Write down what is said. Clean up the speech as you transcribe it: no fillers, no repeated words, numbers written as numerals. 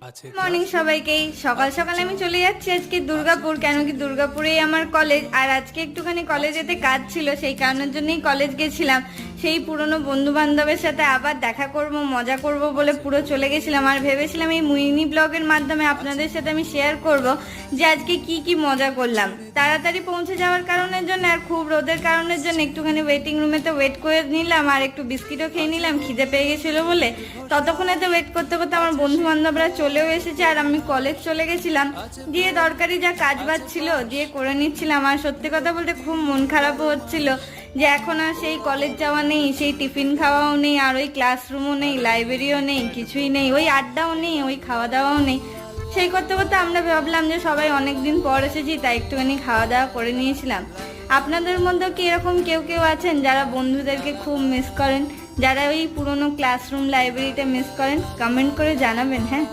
Morning সবাইকেই। সকাল সকাল আমি চলে যাচ্ছি আজকে দুর্গাপুর, কেন কি দুর্গাপুরেই আমার কলেজ। আর আজকে একটুখানি কলেজেতে কাজ ছিল, সেই কারণের জন্যই কলেজ গেছিলাম। সেই পুরনো বন্ধু বান্ধবের সাথে আবার দেখা করব, মজা করব বলে পুরো চলে গেছিলাম। আর ভেবেছিলাম এই মিনি ব্লগের মাধ্যমে আপনাদের সাথে আমি শেয়ার করব যে আজকে কি কি মজা করলাম। তাড়াতাড়ি পৌঁছে যাওয়ার কারণের জন্য আর খুব রোদের কারণের জন্য একটুখানি ওয়েটিং রুমেতে ওয়েট করে নিলাম, আর একটু বিস্কিটও খেয়ে নিলাম, খিদে পেয়ে গেছিলো বলে। ততক্ষণে তো ওয়েট করতে করতে আমার বন্ধু বান্ধবরা চলেও এসেছে, আর আমি কলেজ চলে গেছিলাম। দিয়ে দরকারি যা কাজ বাজ ছিল দিয়ে করে নিচ্ছিলাম। আর সত্যি কথা বলতে খুব মন খারাপও হচ্ছিল যে এখন আর সেই কলেজ যাওয়া নেই, সেই টিফিন খাওয়াও নেই, আর ওই ক্লাসরুমও নেই, লাইব্রেরিও নেই, কিছুই নেই, ওই আড্ডাও নেই, ওই খাওয়া দাওয়াও নেই। সেই করতে করতে আমরা ভাবলাম যে সবাই অনেকদিন পর এসেছি, তাই একটুখানি খাওয়া দাওয়া করে নিয়েছিলাম। আপনাদের মধ্যেও কি এরকম কেউ কেউ আছেন যারা বন্ধুদেরকে খুব মিস করেন, যারা ওই পুরনো ক্লাসরুম লাইব্রেরিটা মিস করেন? কমেন্ট করে জানাবেন। হ্যাঁ।